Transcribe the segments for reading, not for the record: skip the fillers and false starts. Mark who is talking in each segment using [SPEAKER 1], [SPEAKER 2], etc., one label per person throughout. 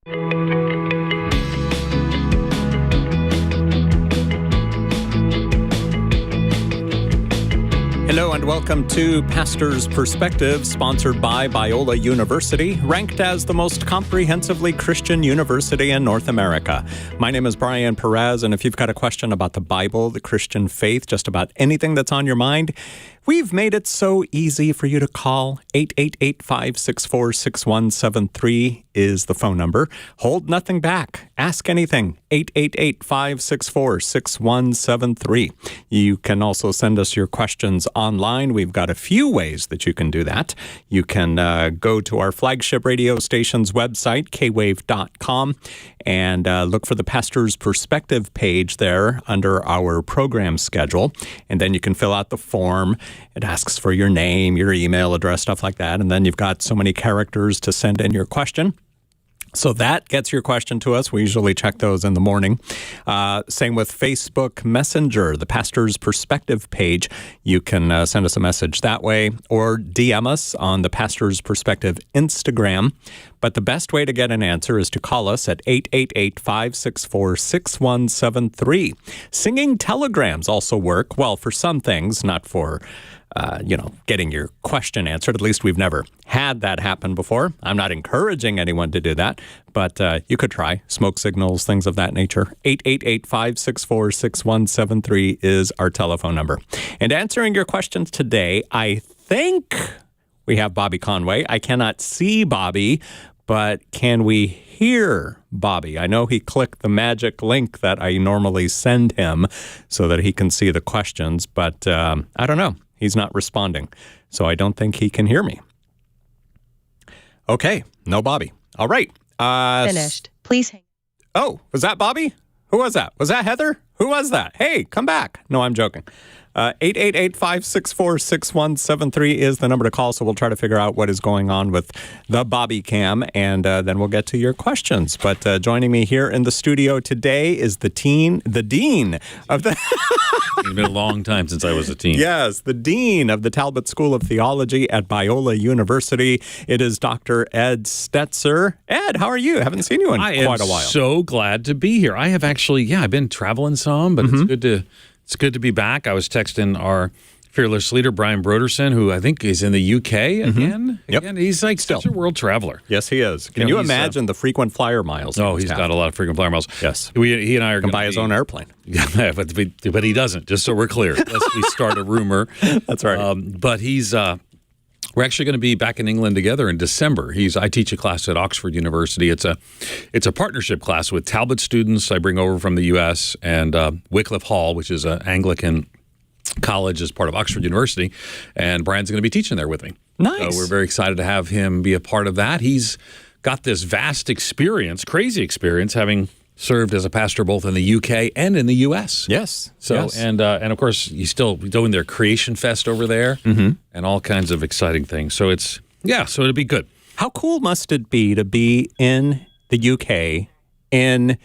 [SPEAKER 1] Hello and welcome to Pastor's Perspective, sponsored by Biola University, ranked as the most comprehensively Christian university in North America. My name is Brian Perez, and if you've got a question about the Bible, the Christian faith, just about anything that's on your mind, we've made it so easy for you to call. 888-564-6173 is the phone number. Hold nothing back. Ask anything. 888-564-6173. You can also send us your questions online. We've got a few ways that you can do that. You can go to our flagship radio station's website, kwave.com, and look for the Pastor's Perspective page there under our program schedule. And then you can fill out the form. It asks for your name, your email address, stuff like that. And then you've got so many characters to send in your question. So that gets your question to us. We usually check those in the morning. Same with Facebook Messenger, the Pastor's Perspective page. You can send us a message that way or DM us on the Pastor's Perspective Instagram. But the best way to get an answer is to call us at 888-564-6173. Singing telegrams also work. Well, for some things, not for getting your question answered. At least we've never had that happen before. I'm not encouraging anyone to do that, but you could try. Smoke signals, things of that nature. 888-564-6173 is our telephone number. And answering your questions today, I think we have Bobby Conway. I cannot see Bobby, but can we hear Bobby? I know he clicked the magic link that I normally send him so that he can see the questions, but I don't know. He's not responding, so I don't think he can hear me. Okay, no Bobby. All right.
[SPEAKER 2] Finished. Please hang.
[SPEAKER 1] Oh, was that Bobby? Who was that? Was that Heather? Who was that? Hey, come back. No, I'm joking. 888-564-6173 is the number to call, so we'll try to figure out what is going on with the Bobby Cam, and then we'll get to your questions. But joining me here in the studio today is the dean of the...
[SPEAKER 3] It's been a long time since I was a teen.
[SPEAKER 1] Yes, the dean of the Talbot School of Theology at Biola University. It is Dr. Ed Stetzer. Ed, how are you? I haven't seen you in quite a while.
[SPEAKER 3] I am so glad to be here. I have actually, I've been traveling some, but it's good to be back. I was texting our fearless leader, Brian Broderson, who I think is in the UK again.
[SPEAKER 1] Yep.
[SPEAKER 3] He's like such a world traveler.
[SPEAKER 1] Yes, he is. Can you imagine the frequent flyer miles?
[SPEAKER 3] Oh, he's got a lot of frequent flyer miles.
[SPEAKER 1] Yes.
[SPEAKER 3] He and I are going to
[SPEAKER 1] buy his own airplane.
[SPEAKER 3] Yeah, but he doesn't, just so we're clear, lest we start a rumor.
[SPEAKER 1] That's right.
[SPEAKER 3] But we're actually going to be back in England together in December. I teach a class at Oxford University. It's a partnership class with Talbot students I bring over from the U.S. and Wycliffe Hall, which is an Anglican college as part of Oxford University, and Brian's going to be teaching there with me.
[SPEAKER 1] Nice.
[SPEAKER 3] So we're very excited to have him be a part of that. He's got this vast experience, crazy experience, having served as a pastor both in the UK and in the US.
[SPEAKER 1] Yes.
[SPEAKER 3] So
[SPEAKER 1] yes.
[SPEAKER 3] And of course he's still doing their Creation Fest over there and all kinds of exciting things. So so it'll be good.
[SPEAKER 1] How cool must it be to be in the UK in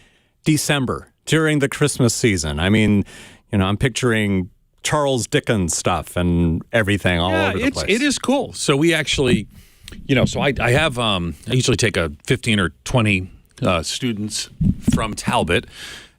[SPEAKER 1] December during the Christmas season? I mean, I'm picturing Charles Dickens stuff and everything all over the place.
[SPEAKER 3] It is cool. So we actually, so I have, I usually take 15 or 20 students from Talbot,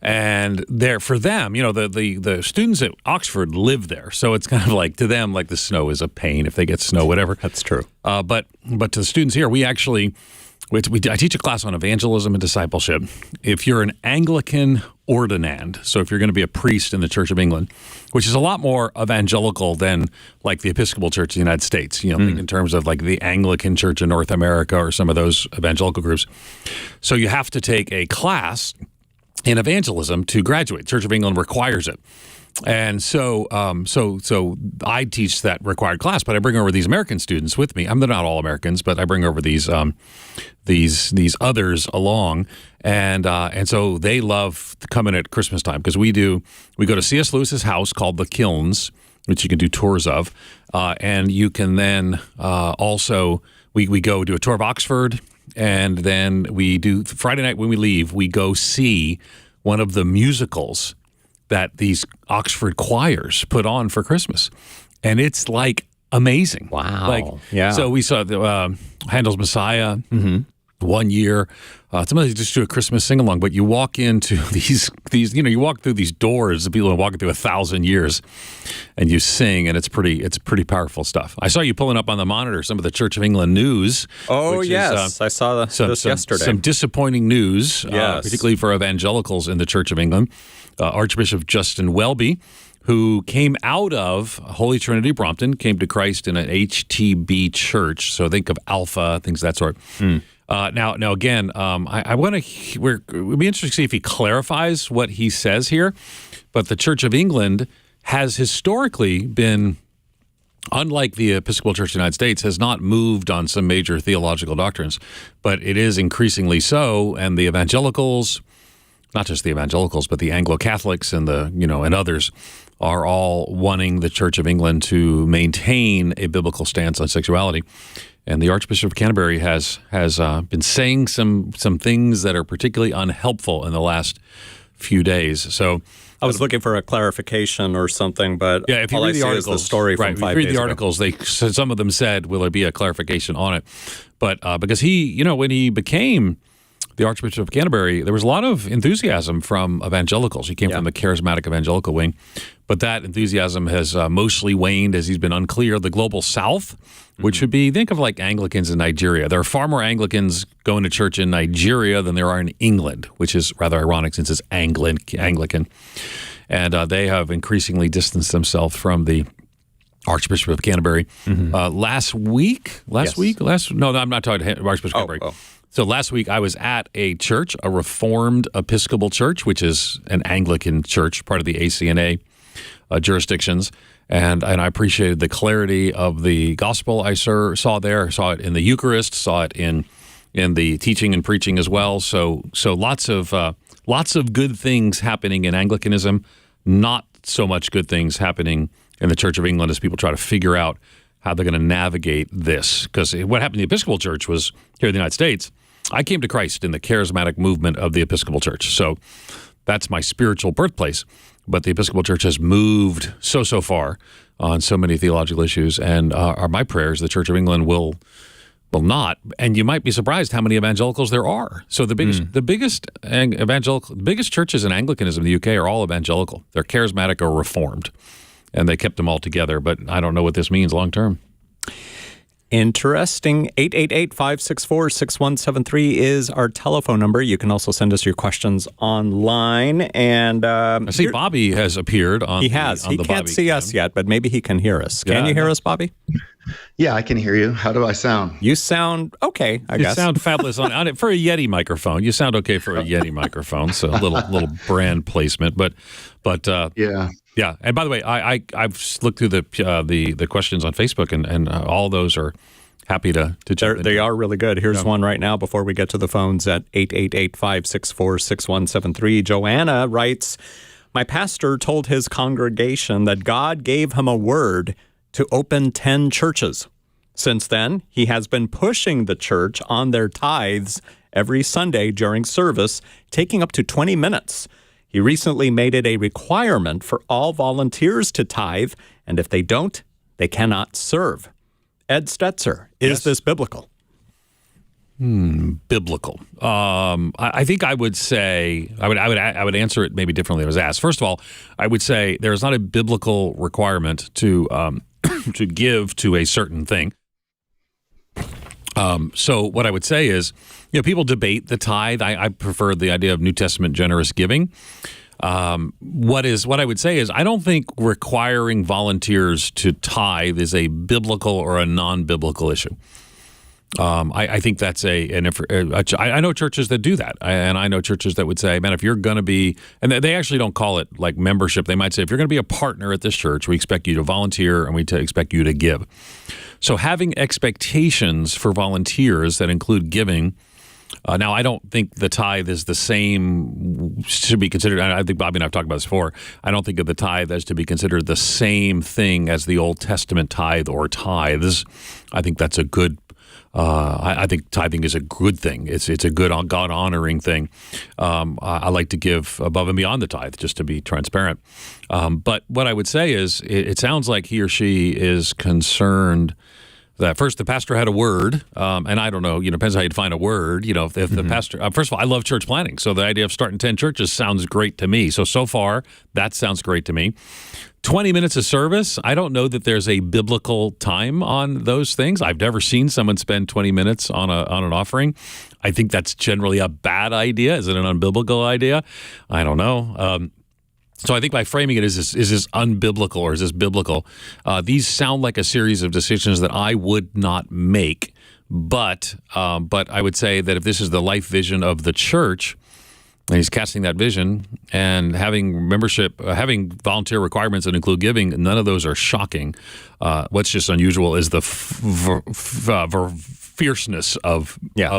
[SPEAKER 3] and for them, the students at Oxford live there. So it's kind of like, to them, like the snow is a pain if they get snow, whatever.
[SPEAKER 1] That's true.
[SPEAKER 3] But to the students here, I teach a class on evangelism and discipleship. If you're an Anglican ordinand, so if you're going to be a priest in the Church of England, which is a lot more evangelical than like the Episcopal Church of the United States, think in terms of like the Anglican Church in North America or some of those evangelical groups. So you have to take a class in evangelism to graduate. Church of England requires it. And so I teach that required class, but I bring over these American students with me. They're not all Americans, but I bring over these others along, and so they love coming at Christmas time because we go to C.S. Lewis's house called the Kilns, which you can do tours of, and you can then also we go do a tour of Oxford, and then we do Friday night when we leave, we go see one of the musicals that these Oxford choirs put on for Christmas. And it's like amazing.
[SPEAKER 1] Wow.
[SPEAKER 3] Yeah. So we saw Handel's Messiah. one year. Sometimes you just do a Christmas sing-along, but you walk into these you walk through these doors, the people are walking through 1,000 years, and you sing, and it's pretty powerful stuff. I saw you pulling up on the monitor some of the Church of England news.
[SPEAKER 1] Oh, yes. I saw this yesterday.
[SPEAKER 3] Some disappointing news, particularly for evangelicals in the Church of England. Archbishop Justin Welby, who came out of Holy Trinity Brompton, came to Christ in an HTB church. So think of Alpha, things of that sort. Now, again, I want to. It would be interesting to see if he clarifies what he says here. But the Church of England has historically been, unlike the Episcopal Church of the United States, has not moved on some major theological doctrines, but it is increasingly so. And the evangelicals, not just the evangelicals, but the Anglo-Catholics and and others, are all wanting the Church of England to maintain a biblical stance on sexuality. And the Archbishop of Canterbury has been saying some things that are particularly unhelpful in the last few days. So
[SPEAKER 1] I was looking for a clarification or something, but
[SPEAKER 3] yeah, if you read the articles,
[SPEAKER 1] the story from 5 days ago.
[SPEAKER 3] If you read the articles, some of them said, "Will there be a clarification on it?" But because he, when he became the Archbishop of Canterbury, there was a lot of enthusiasm from evangelicals. He came from the charismatic evangelical wing, but that enthusiasm has mostly waned as he's been unclear. The Global South, which would be, think of like Anglicans in Nigeria. There are far more Anglicans going to church in Nigeria than there are in England, which is rather ironic since it's Anglican. And they have increasingly distanced themselves from the Archbishop of Canterbury. Last week? No, I'm not talking to Archbishop of Canterbury. So last week I was at a church, a Reformed Episcopal Church, which is an Anglican church, part of the ACNA jurisdictions, and I appreciated the clarity of the gospel I saw there. Saw it in the Eucharist, saw it in the teaching and preaching as well. So lots of good things happening in Anglicanism, not so much good things happening in the Church of England as people try to figure out how they're going to navigate this. Because what happened in the Episcopal Church was, here in the United States, I came to Christ in the charismatic movement of the Episcopal Church. So that's my spiritual birthplace. But the Episcopal Church has moved so far on so many theological issues. And are my prayers the Church of England will not. And you might be surprised how many evangelicals there are. So the biggest churches in Anglicanism in the UK are all evangelical. They're charismatic or Reformed. And they kept them all together. But I don't know what this means long term.
[SPEAKER 1] Interesting. 888-564-6173 is our telephone number. You can also send us your questions online. And
[SPEAKER 3] I see Bobby has appeared on.
[SPEAKER 1] He has. He can't see us yet, but maybe he can hear us. Can you hear us, Bobby?
[SPEAKER 4] Yeah, I can hear you. How do I sound?
[SPEAKER 1] You sound okay, I guess.
[SPEAKER 3] You sound fabulous on it for a Yeti microphone. You sound okay for a Yeti microphone. So a little brand placement, but yeah. Yeah, and by the way, I've looked through the questions on Facebook, and all those are happy to jump in.
[SPEAKER 1] They are really good. Here's one right now before we get to the phones at 888-564-6173. Joanna writes, "My pastor told his congregation that God gave him a word to open 10 churches. Since then, he has been pushing the church on their tithes every Sunday during service, taking up to 20 minutes. He recently made it a requirement for all volunteers to tithe, and if they don't, they cannot serve." Ed Stetzer, is this biblical?
[SPEAKER 3] Biblical. I think I would say I would answer it maybe differently if I was asked. First of all, I would say there is not a biblical requirement to to give to a certain thing. So what I would say is, people debate the tithe. I prefer the idea of New Testament generous giving. What I would say is, I don't think requiring volunteers to tithe is a biblical or a non-biblical issue. I think that's I know churches that do that, and I know churches that would say, man, if you're going to be, and they actually don't call it like membership. They might say, if you're going to be a partner at this church, we expect you to volunteer and we expect you to give. So having expectations for volunteers that include giving. Now, I don't think the tithe is the same, should be considered, I think Bobby and I have talked about this before, I don't think of the tithe as to be considered the same thing as the Old Testament tithe or tithes. I think that's a good, I think tithing is a good thing. It's a good God-honoring thing. I like to give above and beyond the tithe, just to be transparent. But what I would say is, it sounds like he or she is concerned that first the pastor had a word, and I don't know, depends how you define a word. If the pastor, first of all, I love church planting, so the idea of starting 10 churches sounds great to me. So far, that sounds great to me. 20 minutes of service, I don't know that there's a biblical time on those things. I've never seen someone spend 20 minutes on an offering. I think that's generally a bad idea. Is it an unbiblical idea? I don't know. So I think by framing it, is this unbiblical or is this biblical? These sound like a series of decisions that I would not make, but I would say that if this is the life vision of the church, and he's casting that vision and having membership, having volunteer requirements that include giving, none of those are shocking. What's just unusual is the fierceness of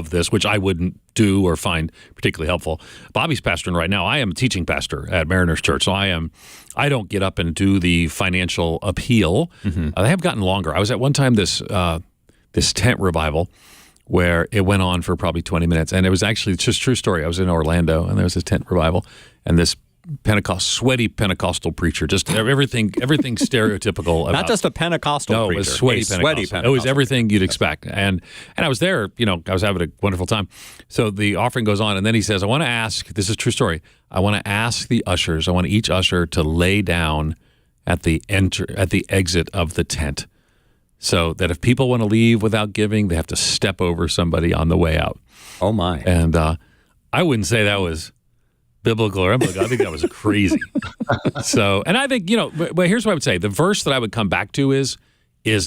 [SPEAKER 3] this, which I wouldn't do or find particularly helpful. Bobby's pastoring right now. I am a teaching pastor at Mariners Church, so I don't get up and do the financial appeal. They have gotten longer. I was at one time this tent revival where it went on for probably 20 minutes, and it was actually just a true story. I was in Orlando, and there was a tent revival, and this sweaty Pentecostal preacher, just everything stereotypical.
[SPEAKER 1] Not just a Pentecostal preacher.
[SPEAKER 3] It was sweaty Pentecostal. It was everything you'd expect. And I was there, I was having a wonderful time. So the offering goes on, and then he says, I want to ask, this is a true story, I want to ask the ushers, I want each usher to lay down at the exit of the tent, so that if people want to leave without giving, they have to step over somebody on the way out.
[SPEAKER 1] Oh, my.
[SPEAKER 3] And I wouldn't say that was biblical or unbiblical. I think that was crazy. And I think, but here's what I would say. The verse that I would come back to is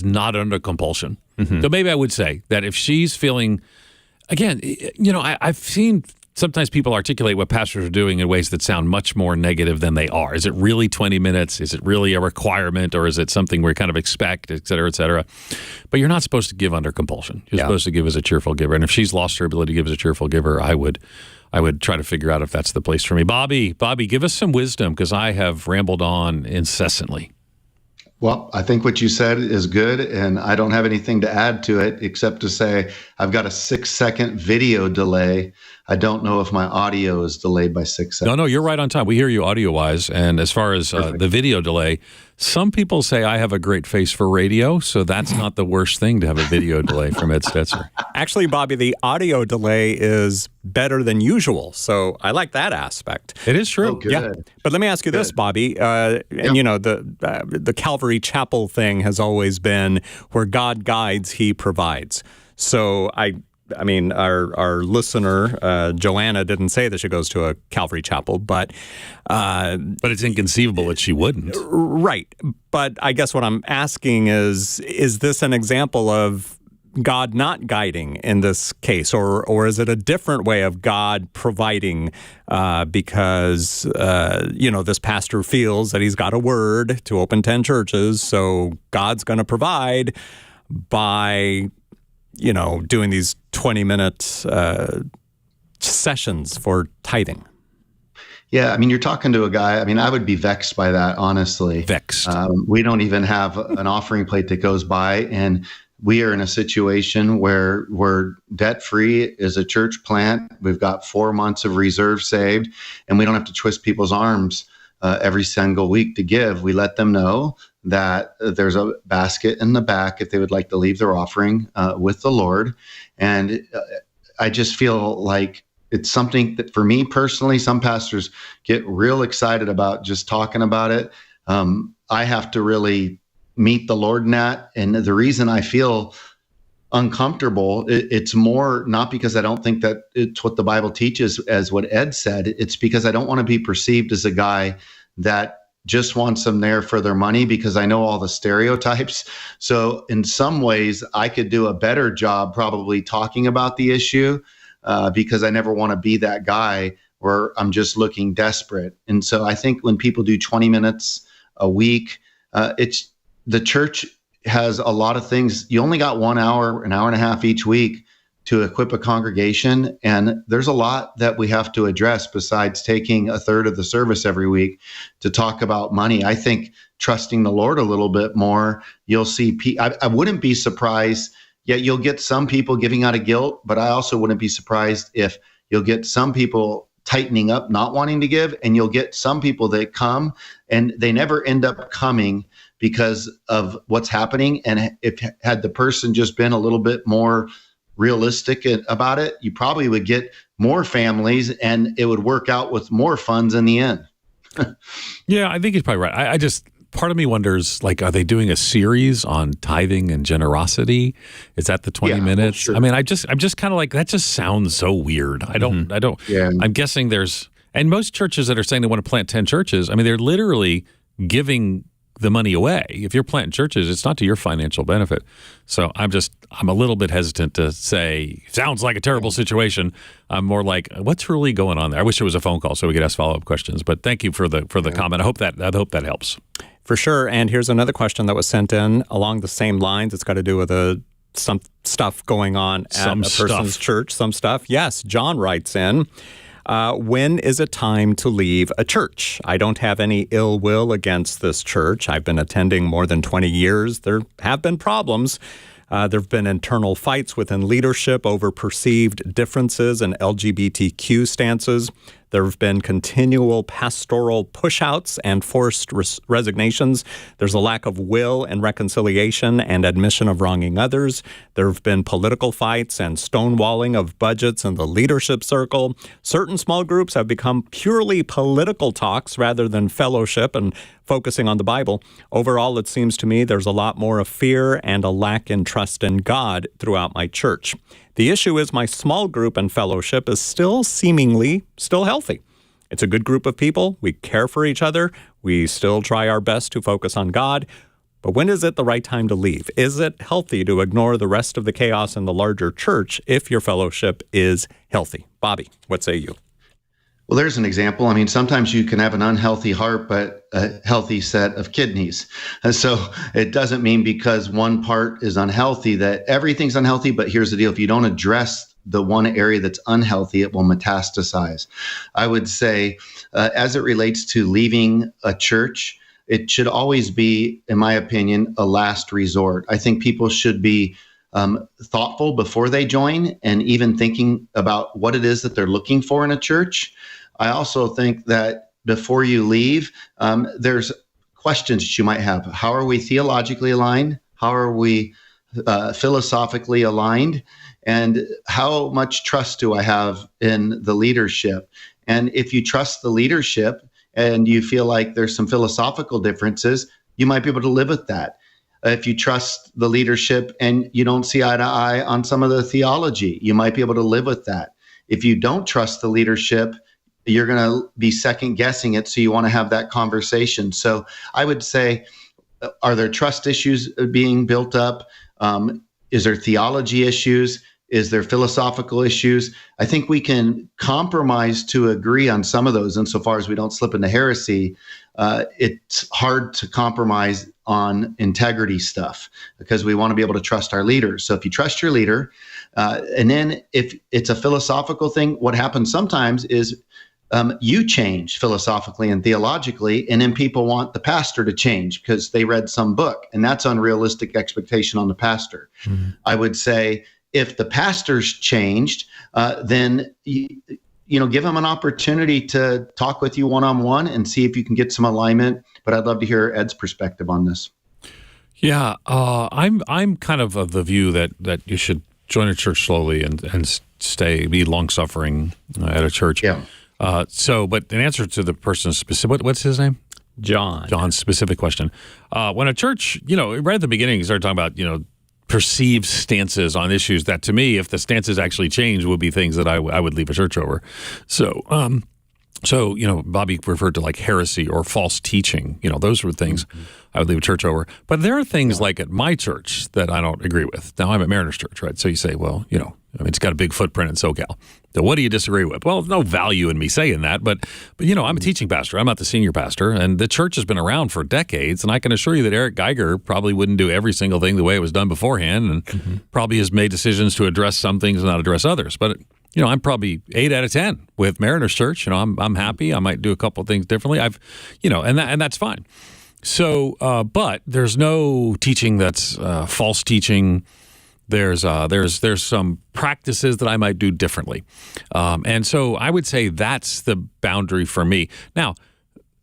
[SPEAKER 3] not under compulsion. So maybe I would say that if she's feeling, again, I've seen sometimes people articulate what pastors are doing in ways that sound much more negative than they are. Is it really 20 minutes? Is it really a requirement, or is it something we kind of expect, et cetera, et cetera? But you're not supposed to give under compulsion. You're supposed to give as a cheerful giver. And if she's lost her ability to give as a cheerful giver, I would try to figure out if that's the place for me. Bobby, give us some wisdom, because I have rambled on incessantly.
[SPEAKER 4] Well, I think what you said is good, and I don't have anything to add to it except to say I've got a 6-second video delay. I don't know if my audio is delayed by 6 seconds.
[SPEAKER 3] No, you're right on time. We hear you audio-wise. And as far as the video delay, some people say I have a great face for radio, so that's not the worst thing to have a video delay from Ed Stetzer.
[SPEAKER 1] Actually, Bobby, the audio delay is better than usual, so I like that aspect.
[SPEAKER 3] It is true.
[SPEAKER 4] Oh, good.
[SPEAKER 1] Yeah. But let me ask you this, Bobby. And the Calvary Chapel thing has always been where God guides, he provides. So I mean, our listener, Joanna, didn't say that she goes to a Calvary Chapel, but
[SPEAKER 3] it's inconceivable that she wouldn't.
[SPEAKER 1] Right. But I guess what I'm asking is this an example of God not guiding in this case, or is it a different way of God providing because, this pastor feels that he's got a word to open 10 churches, so God's going to provide by doing these 20-minute sessions for tithing?
[SPEAKER 4] Yeah, I mean, you're talking to a guy. I mean, I would be vexed by that, honestly.
[SPEAKER 3] Vexed.
[SPEAKER 4] We don't even have an offering plate that goes by, and we are in a situation where we're debt-free as a church plant. We've got 4 months of reserve saved, and we don't have to twist people's arms every single week to give. We let them know that there's a basket in the back if they would like to leave their offering with the Lord. And I just feel like it's something that, for me personally, some pastors get real excited about just talking about it. I have to really meet the Lord in that. And the reason I feel uncomfortable, it's more not because I don't think that it's what the Bible teaches, as what Ed said. It's because I don't want to be perceived as a guy that just wants them there for their money, because I know all the stereotypes. So in some ways, I could do a better job probably talking about the issue because I never want to be that guy where I'm just looking desperate. And so I think when people do 20 minutes a week, the church has a lot of things. You only got 1 hour, an hour and a half each week to equip a congregation. And there's a lot that we have to address besides taking a third of the service every week to talk about money. I think trusting the Lord a little bit more, you'll see, I wouldn't be surprised, yet you'll get some people giving out of guilt, but I also wouldn't be surprised if you'll get some people tightening up, not wanting to give, and you'll get some people that come and they never end up coming because of what's happening. And if had the person just been a little bit more realistic about it, you probably would get more families and it would work out with more funds in the end.
[SPEAKER 3] Yeah, I think he's probably right. I just, part of me wonders, like, are they doing a series on tithing and generosity? Is that the 20 minutes?
[SPEAKER 4] Sure.
[SPEAKER 3] I mean, I'm just kind of like, that just sounds so weird. I don't,
[SPEAKER 4] Yeah.
[SPEAKER 3] I'm guessing and most churches that are saying they want to plant 10 churches, I mean, they're literally giving the money away. If you're planting churches, it's not to your financial benefit. So I'm a little bit hesitant to say, sounds like a terrible situation. I'm more like, what's really going on there? I wish it was a phone call so we could ask follow-up questions. But thank you for the comment. I hope that helps.
[SPEAKER 1] For sure. And here's another question that was sent in along the same lines. It's got to do with some stuff going on at a person's church. Some stuff. Yes. John writes in, when is it time to leave a church? I don't have any ill will against this church. I've been attending more than 20 years. There have been problems. There have been internal fights within leadership over perceived differences in LGBTQ stances. There have been continual pastoral push-outs and forced resignations. There's a lack of will and reconciliation and admission of wronging others. There have been political fights and stonewalling of budgets in the leadership circle. Certain small groups have become purely political talks rather than fellowship and focusing on the Bible. Overall, it seems to me there's a lot more of fear and a lack in trust in God throughout my church. The issue is my small group and fellowship is still healthy. It's a good group of people. We care for each other. We still try our best to focus on God. But when is it the right time to leave? Is it healthy to ignore the rest of the chaos in the larger church if your fellowship is healthy? Bobby, what say you?
[SPEAKER 4] Well, there's an example. I mean, sometimes you can have an unhealthy heart, but a healthy set of kidneys. And so it doesn't mean because one part is unhealthy that everything's unhealthy. But here's the deal. If you don't address the one area that's unhealthy, it will metastasize. I would say, as it relates to leaving a church, it should always be, in my opinion, a last resort. I think people should be thoughtful before they join and even thinking about what it is that they're looking for in a church. I also think that before you leave, there's questions that you might have. How are we theologically aligned? How are we philosophically aligned? And how much trust do I have in the leadership? And if you trust the leadership and you feel like there's some philosophical differences, you might be able to live with that. If you trust the leadership and you don't see eye to eye on some of the theology, you might be able to live with that. If you don't trust the leadership, you're going to be second guessing it. So you want to have that conversation. So I would say, are there trust issues being built up? Is there theology issues? Is there philosophical issues? I think we can compromise to agree on some of those. Insofar as we don't slip into heresy, it's hard to compromise on integrity stuff because we want to be able to trust our leaders. So if you trust your leader, and then if it's a philosophical thing, what happens sometimes is you change philosophically and theologically, and then people want the pastor to change because they read some book, and that's unrealistic expectation on the pastor. Mm-hmm. I would say if the pastor's changed, then give them an opportunity to talk with you one-on-one and see if you can get some alignment. But I'd love to hear Ed's perspective on this.
[SPEAKER 3] Yeah, I'm kind of the view that you should join a church slowly and be long-suffering at a church.
[SPEAKER 4] Yeah.
[SPEAKER 3] But in answer to the person's specific, what's his name?
[SPEAKER 1] John.
[SPEAKER 3] John's specific question. When a church, right at the beginning, you started talking about, perceived stances on issues that, to me, if the stances actually change, would be things that I would leave a church over. So, Bobby referred to like heresy or false teaching. Those were things I would leave a church over. But there are things like at my church that I don't agree with. Now, I'm at Mariners Church, right? So you say, well, it's got a big footprint in SoCal. So what do you disagree with? Well, there's no value in me saying that, but I'm a teaching pastor. I'm not the senior pastor, and the church has been around for decades, and I can assure you that Eric Geiger probably wouldn't do every single thing the way it was done beforehand, and probably has made decisions to address some things and not address others. But I'm probably 8 out of 10 with Mariners Church. I'm happy. I might do a couple of things differently. And that's fine. So, but there's no teaching that's false teaching. There's some practices that I might do differently. And so I would say that's the boundary for me. Now,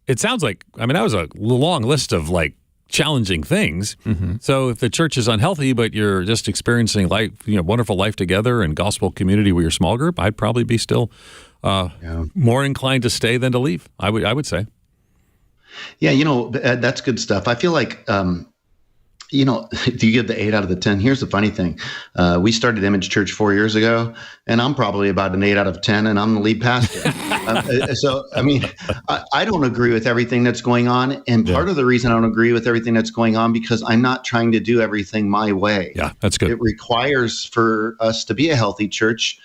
[SPEAKER 3] it sounds like, that was a long list of like challenging things. So if the church is unhealthy, but you're just experiencing life, wonderful life together and gospel community with your small group, I'd probably be still more inclined to stay than to leave. I would say.
[SPEAKER 4] Yeah, that's good stuff. I feel like, do you give the 8 out of the 10? Here's the funny thing. We started Image Church 4 years ago, and I'm probably about an 8 out of 10, and I'm the lead pastor. I don't agree with everything that's going on. And part of the reason I don't agree with everything that's going on, because I'm not trying to do everything my way.
[SPEAKER 3] Yeah, that's good.
[SPEAKER 4] It requires for us to be a healthy church.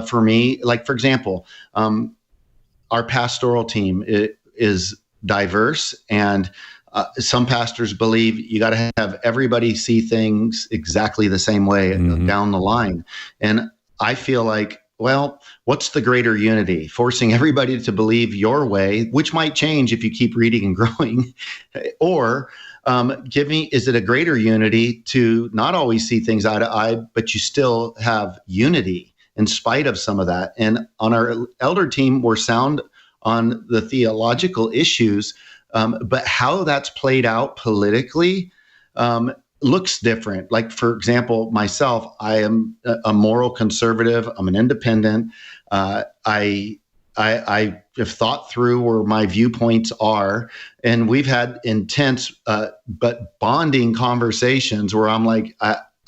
[SPEAKER 4] For me, like, for example, our pastoral team is diverse, and some pastors believe you got to have everybody see things exactly the same way down the line. And I feel like, well, what's the greater unity? Forcing everybody to believe your way, which might change if you keep reading and growing, or is it a greater unity to not always see things eye to eye, but you still have unity in spite of some of that? And on our elder team, we're sound on the theological issues, but how that's played out politically looks different. Like, for example, myself, I am a moral conservative. I'm an independent. I have thought through where my viewpoints are, and we've had intense but bonding conversations where I'm like,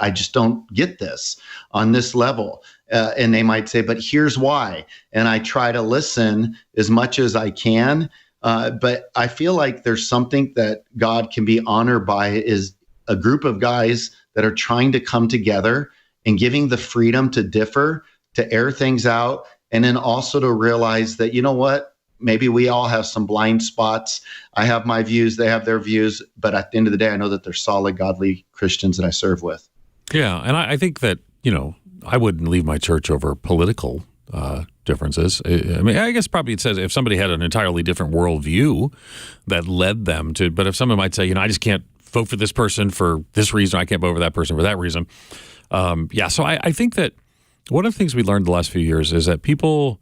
[SPEAKER 4] I just don't get this on this level. And they might say, but here's why. And I try to listen as much as I can. But I feel like there's something that God can be honored by, is a group of guys that are trying to come together and giving the freedom to differ, to air things out, and then also to realize that, you know what, maybe we all have some blind spots. I have my views, they have their views, but at the end of the day, I know that they're solid, godly Christians that I serve with.
[SPEAKER 3] Yeah, and I think that, I wouldn't leave my church over political differences. I mean, I guess probably it says if somebody had an entirely different worldview that led them to, but if someone might say, I just can't vote for this person for this reason, I can't vote for that person for that reason. So I think that one of the things we learned the last few years is that people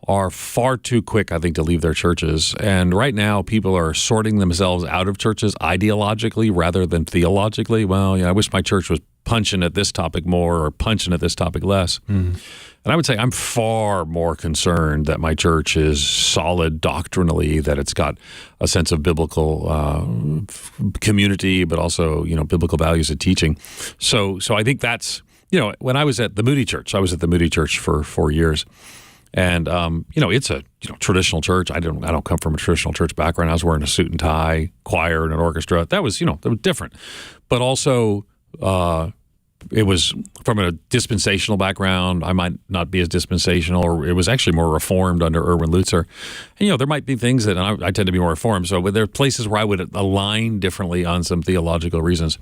[SPEAKER 3] are far too quick, I think, to leave their churches. And right now, people are sorting themselves out of churches ideologically rather than theologically. Well, I wish my church was punching at this topic more or punching at this topic less. And I would say I'm far more concerned that my church is solid doctrinally, that it's got a sense of biblical community, but also, biblical values of teaching. So I think that's, when I was at the Moody Church, I was at the Moody Church for 4 years. And, it's a traditional church. I don't come from a traditional church background. I was wearing a suit and tie, choir and an orchestra. That was, that was different. But also, it was from a dispensational background. I might not be as dispensational, or it was actually more reformed under Erwin Lutzer. And, there might be things that I tend to be more reformed. So there are places where I would align differently on some theological reasons.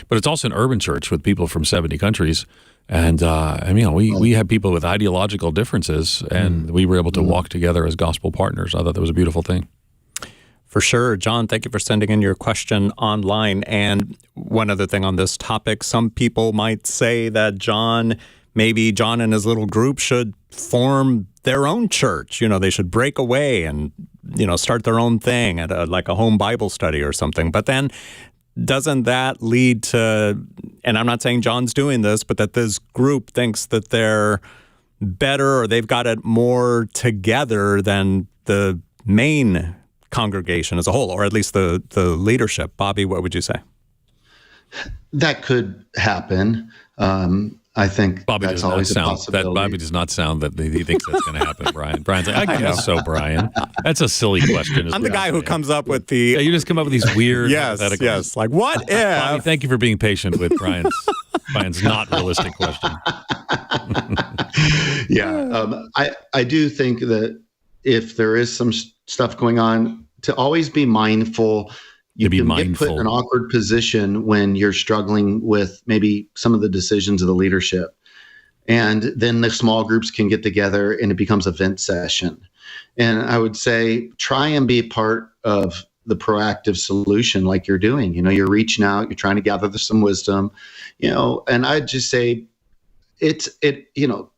[SPEAKER 3] But it's also an urban church with people from 70 countries. And, we had people with ideological differences, and we were able to walk together as gospel partners. I thought that was a beautiful thing.
[SPEAKER 1] For sure. John, thank you for sending in your question online. And one other thing on this topic, some people might say that maybe John and his little group should form their own church. They should break away and, start their own thing at like a home Bible study or something. But then doesn't that lead to, and I'm not saying John's doing this, but that this group thinks that they're better or they've got it more together than the main congregation as a whole, or at least the leadership? Bobby, what would you say?
[SPEAKER 4] That could happen. I think
[SPEAKER 3] Bobby
[SPEAKER 4] that's always a possibility.
[SPEAKER 3] Bobby does not sound that he thinks that's going to happen, Brian. Brian's like, I guess so, Brian. That's a silly question.
[SPEAKER 1] I'm the guy who comes up with the...
[SPEAKER 3] Yeah, you just come up with these weird hypotheticals.
[SPEAKER 1] Yes. Like, what if...
[SPEAKER 3] Bobby, thank you for being patient with Brian's not realistic question.
[SPEAKER 4] I do think that if there is some stuff going on, to always be mindful. You can get put in an awkward position when you're struggling with maybe some of the decisions of the leadership. And then the small groups can get together and it becomes a vent session. And I would say, try and be part of the proactive solution like you're doing. You're reaching out, you're trying to gather some wisdom, and I'd just say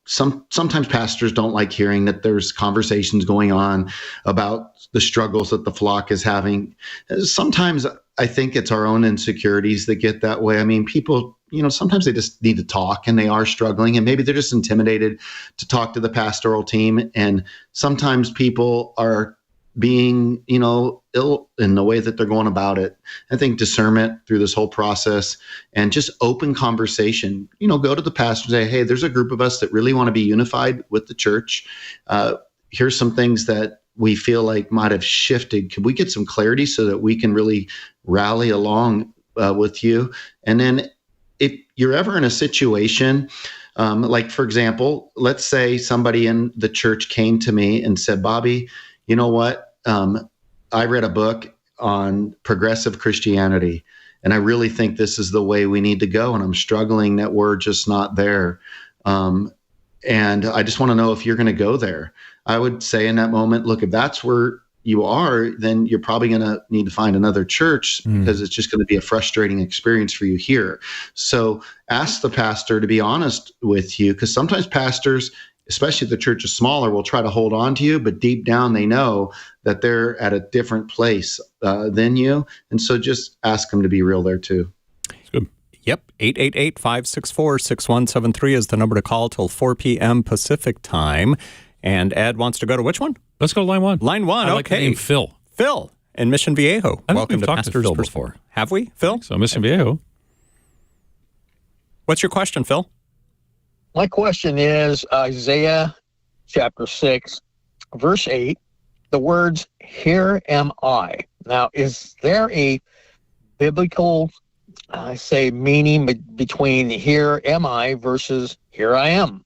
[SPEAKER 4] sometimes pastors don't like hearing that there's conversations going on about the struggles that the flock is having. Sometimes I think it's our own insecurities that get that way. I mean, people, sometimes they just need to talk and they are struggling, and maybe they're just intimidated to talk to the pastoral team. And sometimes people are being, ill in the way that they're going about it. I think discernment through this whole process and just open conversation, go to the pastor and say, hey, there's a group of us that really want to be unified with the church. Here's some things that we feel like might have shifted. Can we get some clarity so that we can really rally along with you? And then if you're ever in a situation, like, for example, let's say somebody in the church came to me and said, Bobby, you know what? I read a book on progressive Christianity, and I really think this is the way we need to go. And I'm struggling that we're just not there. And I just want to know if you're going to go there. I would say in that moment, look, if that's where you are, then you're probably going to need to find another church because it's just going to be a frustrating experience for you here. So ask the pastor to be honest with you, because sometimes pastors, especially if the church is smaller, will try to hold on to you, but deep down they know that they're at a different place than you. And so just ask them to be real there too.
[SPEAKER 3] Good.
[SPEAKER 1] Yep, 888-564-6173 is the number to call till 4 p.m. Pacific time. And Ed wants to go to which one?
[SPEAKER 3] Let's go to line one.
[SPEAKER 1] Line one,
[SPEAKER 3] I like the
[SPEAKER 1] okay.
[SPEAKER 3] name Phil.
[SPEAKER 1] Phil in Mission Viejo.
[SPEAKER 3] I think
[SPEAKER 1] Welcome
[SPEAKER 3] we've
[SPEAKER 1] to
[SPEAKER 3] talked to
[SPEAKER 1] Pastor's
[SPEAKER 3] Phil
[SPEAKER 1] Perspective.
[SPEAKER 3] before.
[SPEAKER 1] Have we, Phil?
[SPEAKER 3] So Mission Viejo.
[SPEAKER 1] What's your question, Phil?
[SPEAKER 5] My question is Isaiah chapter 6, verse 8, the words, here am I. Now, is there a biblical, meaning between here am I versus here I am?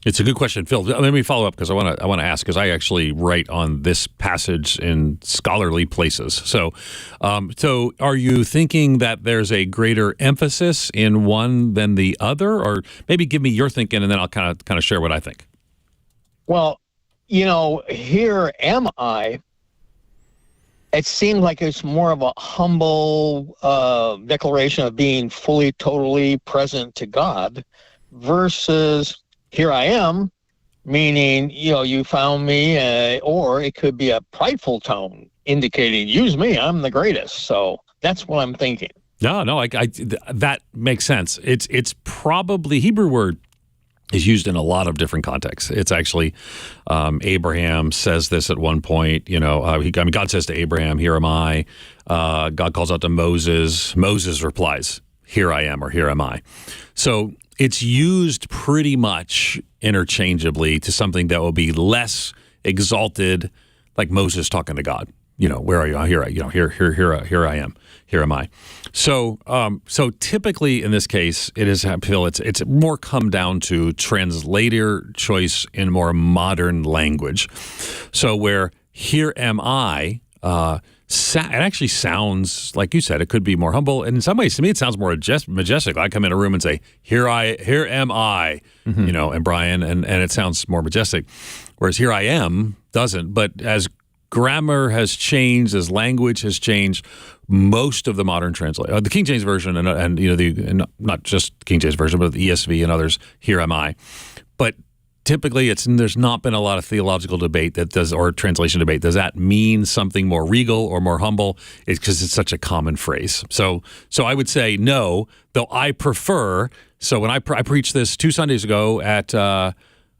[SPEAKER 3] It's a good question, Phil. Let me follow up because I want to ask, because I actually write on this passage in scholarly places. So are you thinking that there's a greater emphasis in one than the other, or maybe give me your thinking and then I'll kind of share what I think.
[SPEAKER 5] Well, here am I. It seems like it's more of a humble declaration of being fully, totally present to God versus here I am, meaning, you found me, or it could be a prideful tone indicating, use me, I'm the greatest. So that's what I'm thinking.
[SPEAKER 3] No, that makes sense. It's probably, Hebrew word is used in a lot of different contexts. It's actually, Abraham says this at one point, God says to Abraham, here am I. God calls out to Moses. Moses replies, here I am, or here am I. So it's used pretty much interchangeably to something that will be less exalted, like Moses talking to God. Where are you? Here I am. Here am I. So typically in this case, it is, Phil, it's more come down to translator choice in more modern language. So where here am I, it actually sounds, like you said, it could be more humble. And in some ways, to me, it sounds more majestic. I come in a room and say, here am I, and Brian, and it sounds more majestic. Whereas here I am doesn't. But as grammar has changed, as language has changed, most of the modern translation, the King James Version, and not just King James Version, but the ESV and others, here am I. But typically, there's not been a lot of theological debate or translation debate. Does that mean something more regal or more humble? It's because it's such a common phrase. So I would say no, though I prefer. So when I preached this 2 Sundays ago at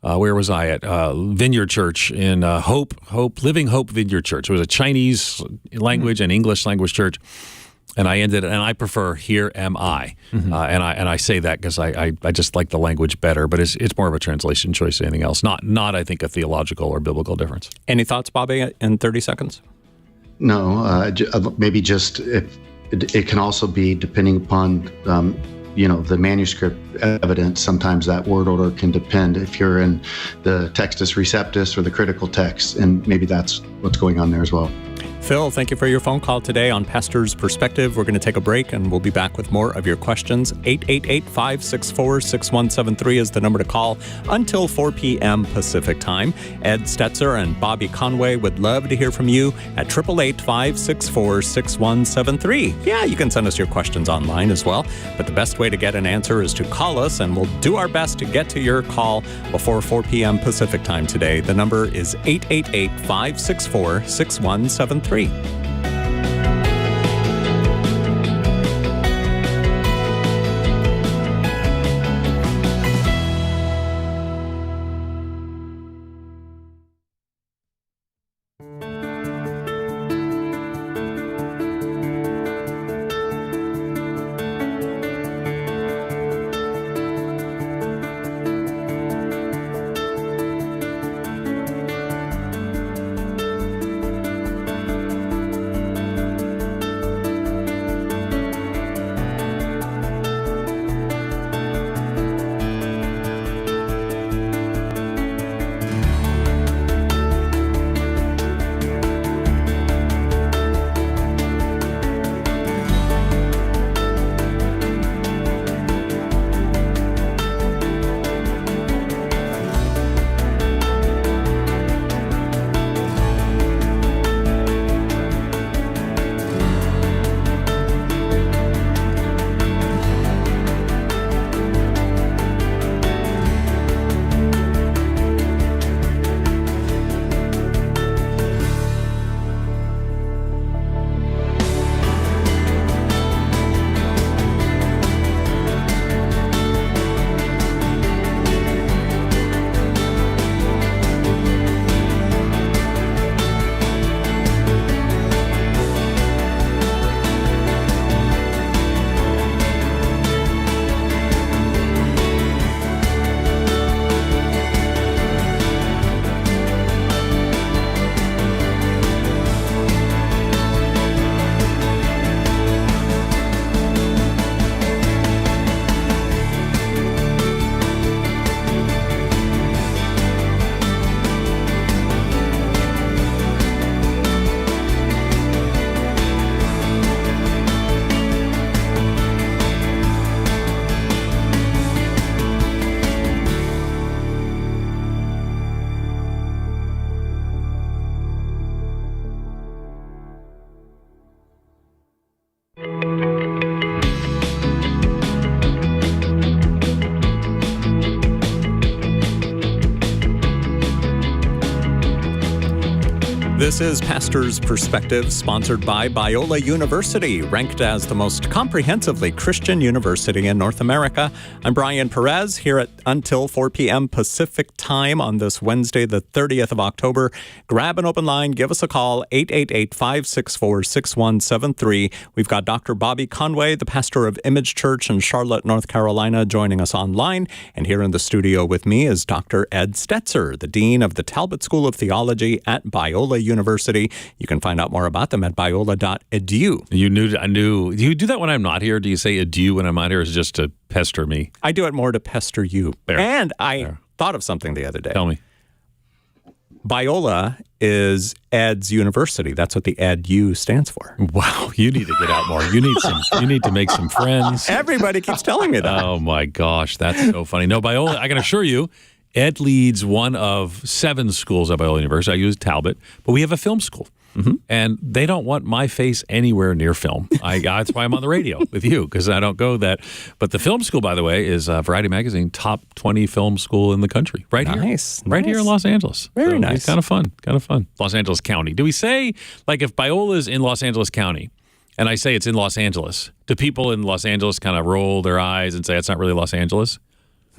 [SPEAKER 3] where was I at Vineyard Church in Living Hope Vineyard Church. It was a Chinese language and English language church. And I prefer here am I, and I say that because I just like the language better, but it's more of a translation choice than anything else. Not I think a theological or biblical difference.
[SPEAKER 1] Any thoughts, Bobby, in 30 seconds?
[SPEAKER 4] No, maybe just it can also be depending upon the manuscript evidence. Sometimes that word order can depend if you're in the Textus Receptus or the critical text, and maybe that's what's going on there as well.
[SPEAKER 1] Phil, thank you for your phone call today on Pastor's Perspective. We're going to take a break, and we'll be back with more of your questions. 888-564-6173 is the number to call until 4 p.m. Pacific time. Ed Stetzer and Bobby Conway would love to hear from you at 888-564-6173. Yeah, you can send us your questions online as well, but the best way to get an answer is to call us, and we'll do our best to get to your call before 4 p.m. Pacific time today. The number is 888-564-6173. This is Pastor's Perspective, sponsored by Biola University, ranked as the most comprehensively Christian university in North America. I'm Brian Perez, here at until 4 p.m. Pacific time on this Wednesday, the 30th of October. Grab an open line, give us a call, 888-564-6173. We've got Dr. Bobby Conway, the pastor of Image Church in Charlotte, North Carolina, joining us online. And here in the studio with me is Dr. Ed Stetzer, the Dean of the Talbot School of Theology at Biola University. You can find out more about them at biola.edu.
[SPEAKER 3] I knew. Do you do that when I'm not here? Do you say edu when I'm not here, or is it just to pester me?
[SPEAKER 1] I do it more to pester you.
[SPEAKER 3] There.
[SPEAKER 1] And I thought of something the other day.
[SPEAKER 3] Tell me.
[SPEAKER 1] Biola is Ed's university. That's what the EDU stands for.
[SPEAKER 3] Wow, you need to get out more. You need to make some friends.
[SPEAKER 1] Everybody keeps telling me that.
[SPEAKER 3] Oh my gosh, that's so funny. No, Biola, I can assure you, Ed leads one of 7 schools at Biola University. I use Talbot, but we have a film school. Mm-hmm. And they don't want my face anywhere near film. That's why I'm on the radio with you, because I don't go that. But the film school, by the way, is Variety Magazine top 20 film school in the country. Right here. Right here in Los Angeles.
[SPEAKER 1] Very nice.
[SPEAKER 3] It's kind of fun. Los Angeles County. Do we say, like, if Biola's in Los Angeles County, and I say it's in Los Angeles, do people in Los Angeles kind of roll their eyes and say it's not really Los Angeles?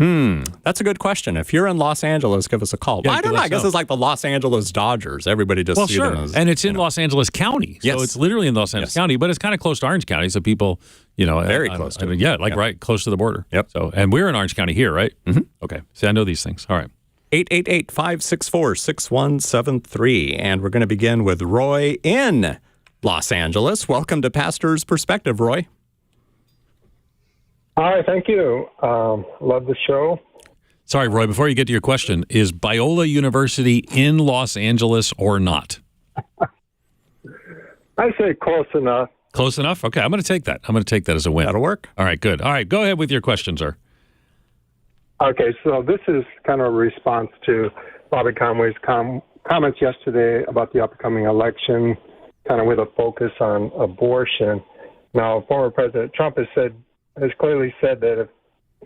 [SPEAKER 1] That's a good question. If you're in Los Angeles, give us a call.
[SPEAKER 3] Yeah,
[SPEAKER 1] I don't know. I guess it's like the Los Angeles Dodgers. Everybody just sees them as,
[SPEAKER 3] and it's in Los Angeles County.
[SPEAKER 1] Yes.
[SPEAKER 3] So it's literally in Los Angeles County, but it's kind of close to Orange County. So people,
[SPEAKER 1] very close to it.
[SPEAKER 3] Yeah, right close to the border.
[SPEAKER 1] Yep.
[SPEAKER 3] So, and we're in Orange County here, right?
[SPEAKER 1] Mm-hmm.
[SPEAKER 3] Okay. See, I know these things. All right.
[SPEAKER 1] 888-564-6173. And we're going to begin with Roy in Los Angeles. Welcome to Pastor's Perspective, Roy.
[SPEAKER 6] Hi, thank you. Love the show.
[SPEAKER 3] Sorry, Roy, before you get to your question, is Biola University in Los Angeles or not?
[SPEAKER 6] I say close enough.
[SPEAKER 3] Close enough? Okay, I'm going to take that. I'm going to take that as a win.
[SPEAKER 1] That'll work.
[SPEAKER 3] All right, good. All right, go ahead with your question, sir.
[SPEAKER 6] Okay, so this is kind of a response to Bobby Conway's comments yesterday about the upcoming election, kind of with a focus on abortion. Now, former President Trump has clearly said that if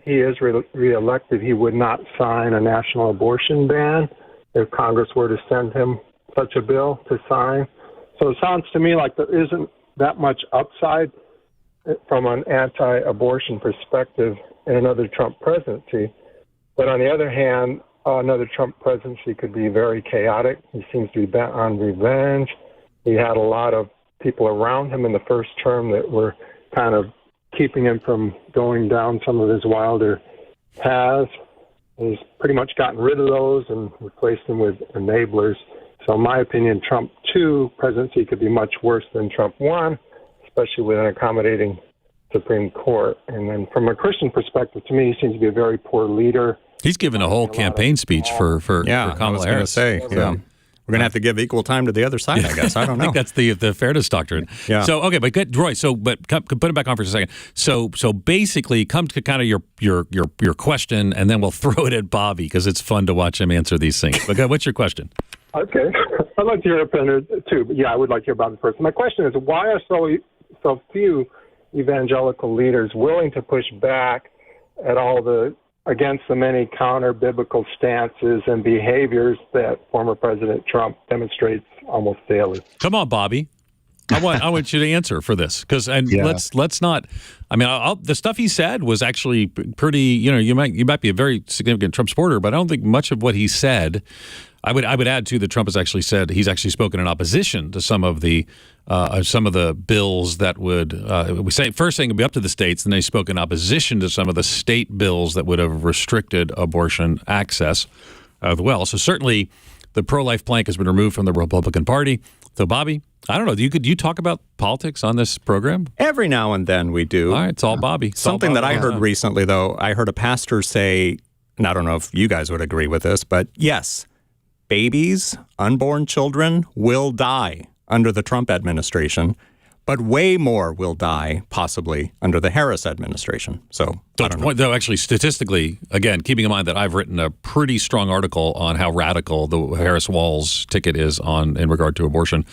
[SPEAKER 6] he is reelected, he would not sign a national abortion ban if Congress were to send him such a bill to sign. So it sounds to me like there isn't that much upside from an anti-abortion perspective in another Trump presidency. But on the other hand, another Trump presidency could be very chaotic. He seems to be bent on revenge. He had a lot of people around him in the first term that were kind of keeping him from going down some of his wilder paths. He's pretty much gotten rid of those and replaced them with enablers. So in my opinion, Trump 2 presidency could be much worse than Trump 1, especially with an accommodating Supreme Court. And then from a Christian perspective, to me, he seems to be a very poor leader.
[SPEAKER 3] He's given a whole campaign speech for Kamala Harris.
[SPEAKER 1] We're going to have to give equal time to the other side, I guess. I don't know.
[SPEAKER 3] I think that's the fairness doctrine.
[SPEAKER 1] Yeah.
[SPEAKER 3] So, okay, but good, Roy, but put it back on for a second. So basically, come to kind of your question, and then we'll throw it at Bobby, because it's fun to watch him answer these things. But what's your question?
[SPEAKER 6] Okay. I'd like to hear your opinion, too. But yeah, I would like to heir about the first. My question is, why are so few evangelical leaders willing to push back at against the many counter-biblical stances and behaviors that former President Trump demonstrates almost daily?
[SPEAKER 3] Come on, Bobby. I want you to answer for this, because let's not. I mean, the stuff he said was actually pretty. You might be a very significant Trump supporter, but I don't think much of what he said. I would add too that Trump has actually said he's actually spoken in opposition to some of the bills that would first saying it'd be up to the states, and then he spoke in opposition to some of the state bills that would have restricted abortion access as well. So certainly the pro-life plank has been removed from the Republican Party. So Bobby, I don't know. Do you talk about politics on this program?
[SPEAKER 1] Every now and then we do.
[SPEAKER 3] All right, it's all Bobby.
[SPEAKER 1] Something that I heard recently, though, I heard a pastor say, and I don't know if you guys would agree with this, but yes, babies, unborn children will die under the Trump administration, but way more will die possibly under the Harris administration. So, I don't know.
[SPEAKER 3] Though, actually, statistically, again, keeping in mind that I've written a pretty strong article on how radical the Harris-Walz ticket is in regard to abortion.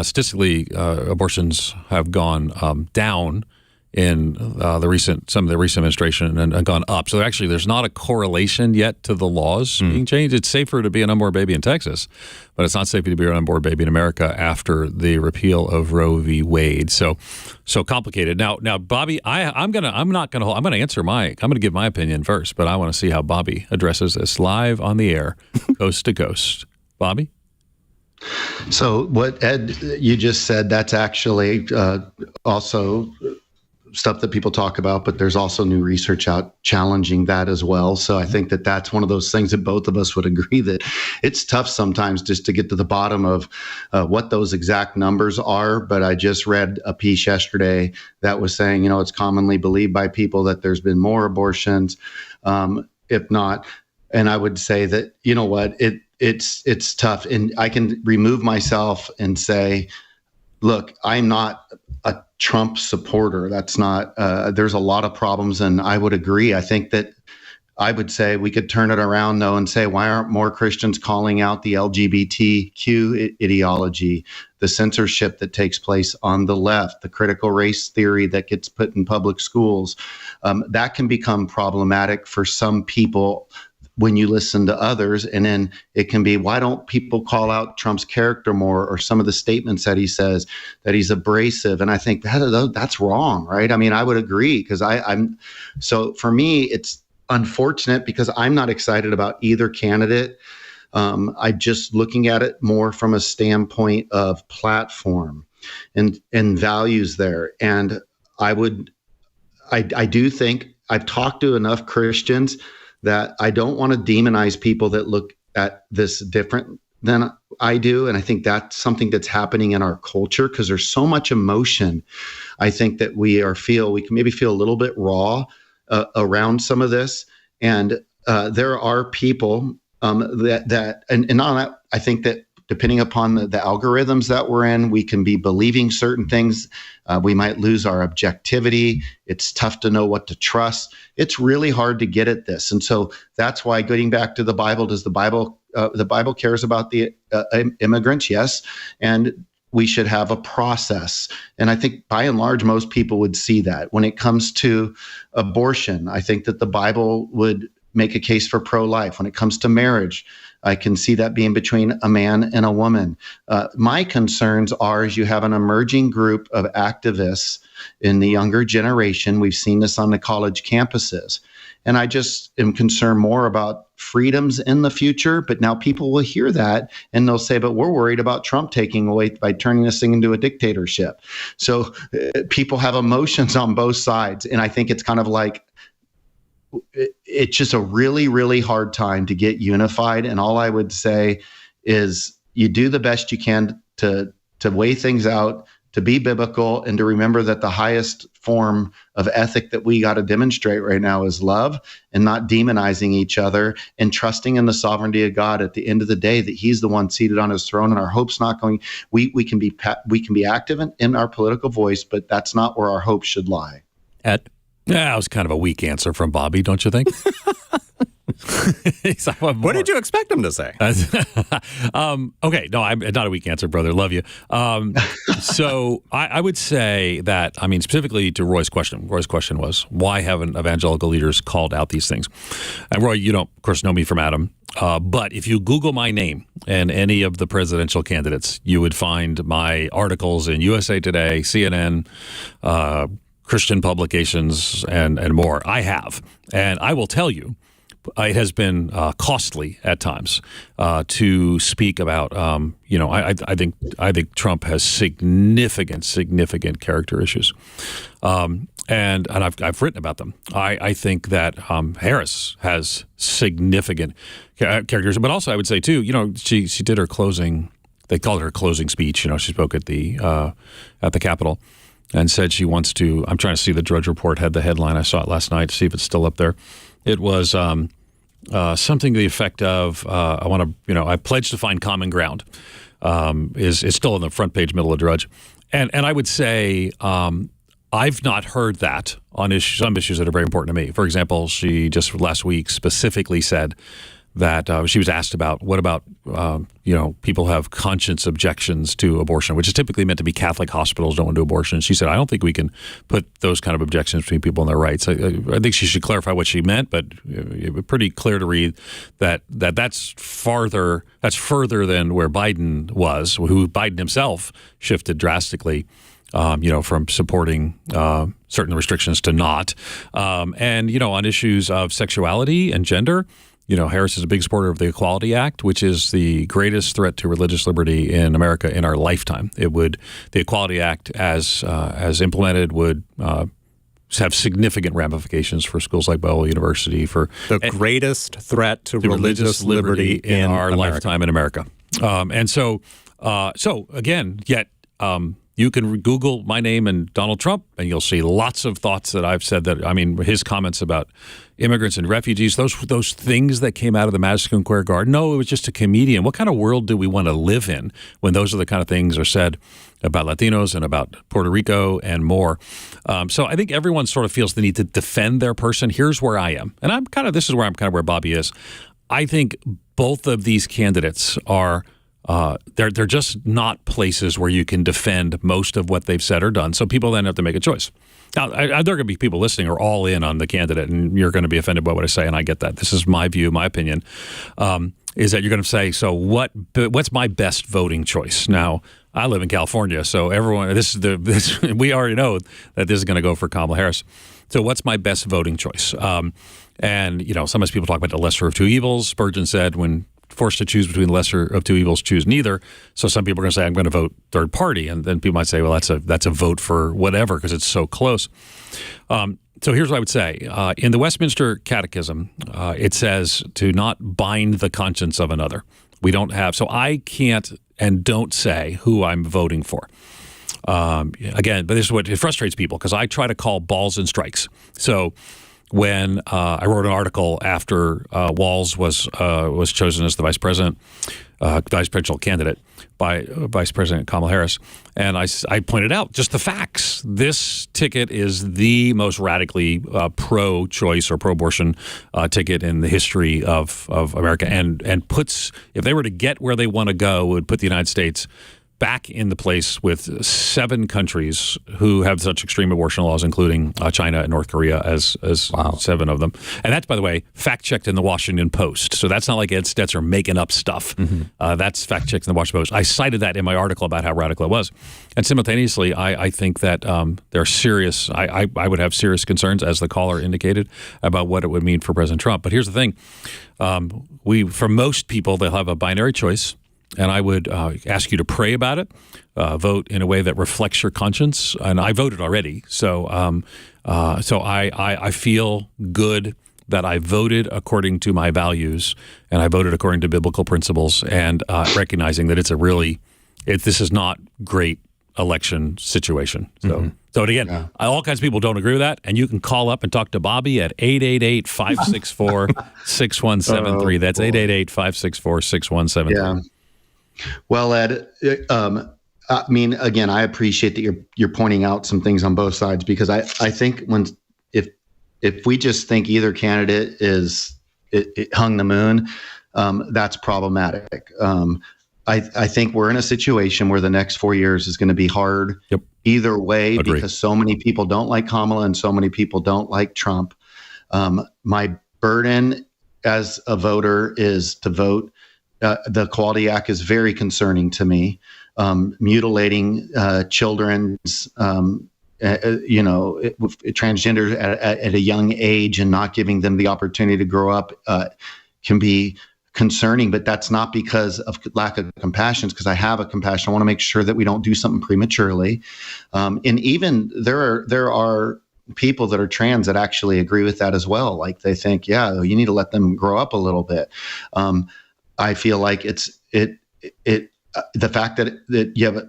[SPEAKER 3] Statistically, abortions have gone down in some of the recent administration and gone up. So actually, there's not a correlation yet to the laws being changed. It's safer to be an unborn baby in Texas, but it's not safe to be an unborn baby in America after the repeal of Roe v. Wade. So complicated. Now, Bobby, I'm gonna give my opinion first, but I want to see how Bobby addresses this live on the air, coast to coast. Bobby?
[SPEAKER 4] So what, Ed, you just said, that's actually also stuff that people talk about, but there's also new research out challenging that as well. So I think that that's one of those things that both of us would agree that it's tough sometimes just to get to the bottom of what those exact numbers are. But I just read a piece yesterday that was saying, it's commonly believed by people that there's been more abortions, if not. And I would say that, it's tough, and I can remove myself and say, look, I'm not a Trump supporter. That's not, there's a lot of problems, and I would agree. I think that I would say we could turn it around, though, and say, why aren't more Christians calling out the LGBTQ ideology, the censorship that takes place on the left, the critical race theory that gets put in public schools? That can become problematic for some people when you listen to others. And then it can be, why don't people call out Trump's character more, or some of the statements that he says, that he's abrasive? And I think that's wrong, right? I mean, I would agree, because so for me, it's unfortunate because I'm not excited about either candidate. I'm just looking at it more from a standpoint of platform and values there. And I do think I've talked to enough Christians that I don't want to demonize people that look at this different than I do. And I think that's something that's happening in our culture, because there's so much emotion. I think that we can maybe feel a little bit raw around some of this. And there are people and on that, I think that depending upon the algorithms that we're in, we can be believing certain things. We might lose our objectivity. It's tough to know what to trust. It's really hard to get at this. And so that's why, getting back to the Bible, the Bible cares about the immigrants? Yes. And we should have a process. And I think by and large, most people would see that. When it comes to abortion, I think that the Bible would make a case for pro-life. When it comes to marriage, I can see that being between a man and a woman. My concerns are, as you have an emerging group of activists in the younger generation. We've seen this on the college campuses. And I just am concerned more about freedoms in the future. But now people will hear that and they'll say, but we're worried about Trump taking away by turning this thing into a dictatorship. So people have emotions on both sides. And I think it's kind of like, it's just a really, really hard time to get unified. And all I would say is you do the best you can to weigh things out, to be biblical, and to remember that the highest form of ethic that we got to demonstrate right now is love, and not demonizing each other, and trusting in the sovereignty of God at the end of the day, that he's the one seated on his throne. And our hope's not going, we can be active in our political voice, but that's not where our hope should lie.
[SPEAKER 3] That was kind of a weak answer from Bobby, don't you think?
[SPEAKER 1] What did you expect him to say?
[SPEAKER 3] Okay, no, I'm not a weak answer, brother. Love you. So I would say that, specifically to Roy's question. Roy's question was, why haven't evangelical leaders called out these things? And Roy, you don't, of course, know me from Adam. But if you Google my name and any of the presidential candidates, you would find my articles in USA Today, CNN, Christian publications, and more. I have. And I will tell you, it has been costly at times to speak about, I think Trump has significant character issues. And I've written about them. I think that Harris has significant characters, but also I would say too, she did her closing. They called it her closing speech. She spoke at the Capitol and said she wants to. I'm trying to see the Drudge Report had the headline. I saw it last night to see if it's still up there. It was something to the effect of I pledge to find common ground. Is still on the front page, middle of Drudge, and I would say. I've not heard that on some issues that are very important to me. For example, she just last week specifically said that she was asked about what about people have conscience objections to abortion, which is typically meant to be Catholic hospitals don't want to do abortion. She said, I don't think we can put those kind of objections between people and their rights. I think she should clarify what she meant, but it was pretty clear to read that's further than where Biden was, who Biden himself shifted drastically. From supporting certain restrictions to not. And on issues of sexuality and gender, Harris is a big supporter of the Equality Act, which is the greatest threat to religious liberty in America in our lifetime. The Equality Act, as implemented, would have significant ramifications for schools like Bible University. For
[SPEAKER 1] the greatest threat to religious liberty in our
[SPEAKER 3] lifetime in America. So again, yet. You can Google my name and Donald Trump, and you'll see lots of thoughts that I've said his comments about immigrants and refugees, those things that came out of the Madison Square Garden. No, it was just a comedian. What kind of world do we want to live in when those are the kind of things are said about Latinos and about Puerto Rico and more? So I think everyone sort of feels the need to defend their person. Here's where I am. And this is where I'm kind of where Bobby is. I think both of these candidates are they're just not places where you can defend most of what they've said or done. So people then have to make a choice. Now, there are going to be people listening who are all in on the candidate, and you're going to be offended by what I say, and I get that. This is my view, my opinion, is that you're going to say, so what's my best voting choice? Now, I live in California, so everyone, we already know that this is going to go for Kamala Harris. So what's my best voting choice? And sometimes people talk about the lesser of two evils. Spurgeon said, when forced to choose between the lesser of two evils, choose neither. So some people are going to say, I'm going to vote third party. And then people might say, well, that's a vote for whatever because it's so close. So here's what I would say. In the Westminster Catechism, it says to not bind the conscience of another. So I can't and don't say who I'm voting for. Again, but this is what it frustrates people because I try to call balls and strikes. So when I wrote an article after Walz was chosen as the vice presidential candidate by Vice President Kamala Harris, and I pointed out just the facts. This ticket is the most radically pro-choice or pro-abortion ticket in the history of America, and puts, if they were to get where they want to go, it would put the United States back in the place with 7 countries who have such extreme abortion laws, including China and North Korea as wow. 7 of them. And that's, by the way, fact-checked in the Washington Post. So that's not like Ed Stetzer making up stuff. Mm-hmm. That's fact-checked in the Washington Post. I cited that in my article about how radical it was. And simultaneously, I think that there are serious, I would have serious concerns, as the caller indicated, about what it would mean for President Trump. But here's the thing. For most people, they'll have a binary choice. And I would ask you to pray about it, vote in a way that reflects your conscience. And I voted already, so I feel good that I voted according to my values, and I voted according to biblical principles, and recognizing that this is not great election situation. So. Mm-hmm. So again, yeah. All kinds of people don't agree with that, and you can call up and talk to Bobby at 888-564-6173. That's 888-564-6173. Yeah.
[SPEAKER 4] Well, Ed, again, I appreciate that you're pointing out some things on both sides, because I think if we just think either candidate it hung the moon, that's problematic. I think we're in a situation where the next 4 years is going to be hard either way. Agreed. Because so many people don't like Kamala and so many people don't like Trump. My burden as a voter is to vote. The Equality Act is very concerning to me. Mutilating children's, transgender at a young age and not giving them the opportunity to grow up can be concerning. But that's not because of lack of compassion. It's because I have a compassion. I want to make sure that we don't do something prematurely. And even there are people that are trans that actually agree with that as well. Like they think, yeah, you need to let them grow up a little bit. I feel like the fact that you have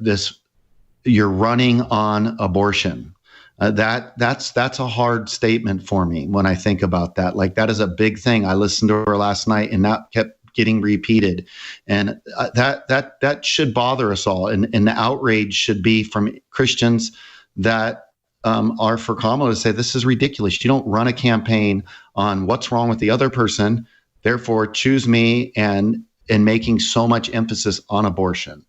[SPEAKER 4] you're running on abortion. That's a hard statement for me when I think about that. Like that is a big thing. I listened to her last night, and that kept getting repeated, and that should bother us all. And the outrage should be from Christians that are for Kamala to say this is ridiculous. You don't run a campaign on what's wrong with the other person. therefore choose me, and making so much emphasis on abortion.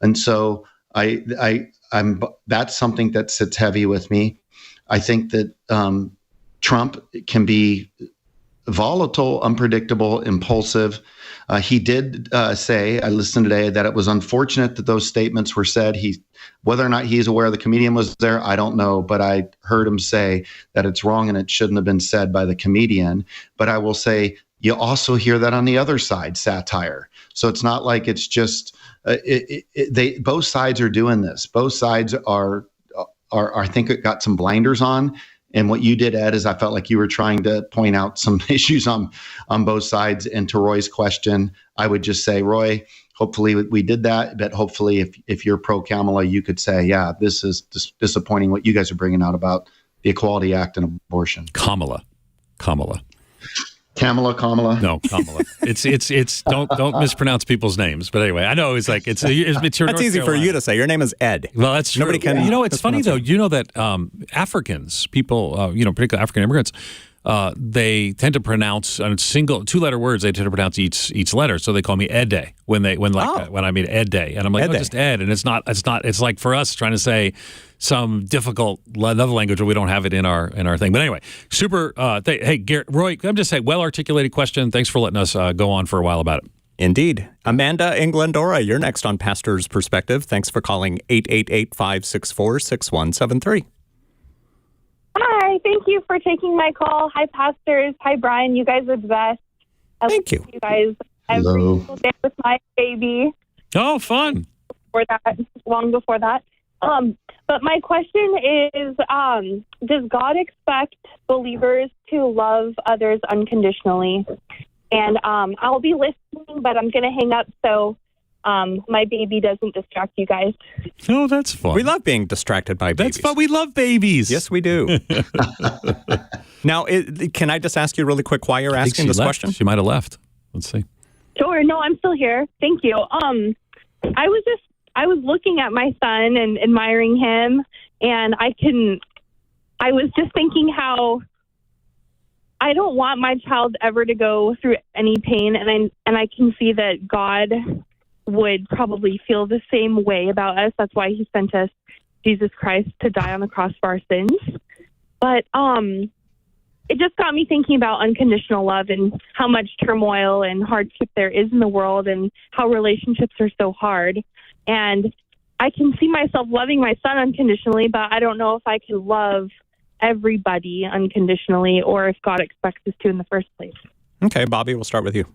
[SPEAKER 4] And so I'm that's something that sits heavy with me. I think that Trump can be volatile, unpredictable, impulsive. He did say, I listened today, that it was unfortunate that those statements were said. Whether or not he's aware the comedian was there, I don't know, but I heard him say that it's wrong and it shouldn't have been said by the comedian. But I will say, you also hear that on the other side, satire. So it's not like it's just both sides are doing this. Both sides are I think it got some blinders on. And what you did, Ed, is I felt like you were trying to point out some issues on both sides. And to Roy's question, I would just say, Roy, hopefully we did that. But hopefully if you're pro Kamala, you could say, yeah, this is disappointing what you guys are bringing out about the Equality Act and abortion.
[SPEAKER 3] Kamala.
[SPEAKER 1] No,
[SPEAKER 3] Kamala. It's don't mispronounce people's names. But anyway, I know it's your
[SPEAKER 1] That's
[SPEAKER 3] North
[SPEAKER 1] easy
[SPEAKER 3] Carolina.
[SPEAKER 1] for you to say. Your name is Ed.
[SPEAKER 3] Well, that's true.
[SPEAKER 1] Nobody can.
[SPEAKER 3] It's funny though. You know that Africans, people, particularly African immigrants, they tend to pronounce on two-letter words. They tend to pronounce each letter. So they call me Ede when I mean Ed Day, and I'm like,
[SPEAKER 1] Ede.
[SPEAKER 3] oh, just Ed, and it's not. It's like for us trying to say some difficult another language where we don't have it in our thing. But anyway, super. Hey, Garrett, Roy, I'm just saying, well-articulated question. Thanks for letting us go on for a while about it.
[SPEAKER 1] Indeed. Amanda in Glendora, you're next on Pastor's Perspective. Thanks for calling 888-564-6173.
[SPEAKER 7] Hi, thank you for taking my call. Hi, pastors. Hi, Brian. You guys are the best.
[SPEAKER 1] Thank you.
[SPEAKER 7] You guys every
[SPEAKER 4] Hello.
[SPEAKER 7] single day with my baby.
[SPEAKER 3] Oh, fun.
[SPEAKER 7] Long before that. But my question is, does God expect believers to love others unconditionally? And I'll be listening, but I'm going to hang up so my baby doesn't distract you guys.
[SPEAKER 3] Oh, that's fun.
[SPEAKER 1] We love being distracted by babies.
[SPEAKER 3] That's fun. We love babies.
[SPEAKER 1] Yes, we do. Now, can I just ask you really quick why you're asking this question?
[SPEAKER 3] She might have left. Let's see.
[SPEAKER 7] Sure. No, I'm still here. Thank you. I was looking at my son and admiring him, and I was just thinking how I don't want my child ever to go through any pain, and I can see that God would probably feel the same way about us. That's why he sent us Jesus Christ to die on the cross for our sins. But it just got me thinking about unconditional love and how much turmoil and hardship there is in the world and how relationships are so hard. And I can see myself loving my son unconditionally, but I don't know if I can love everybody unconditionally or if God expects us to in the first place.
[SPEAKER 1] Okay, Bobby, we'll start with you.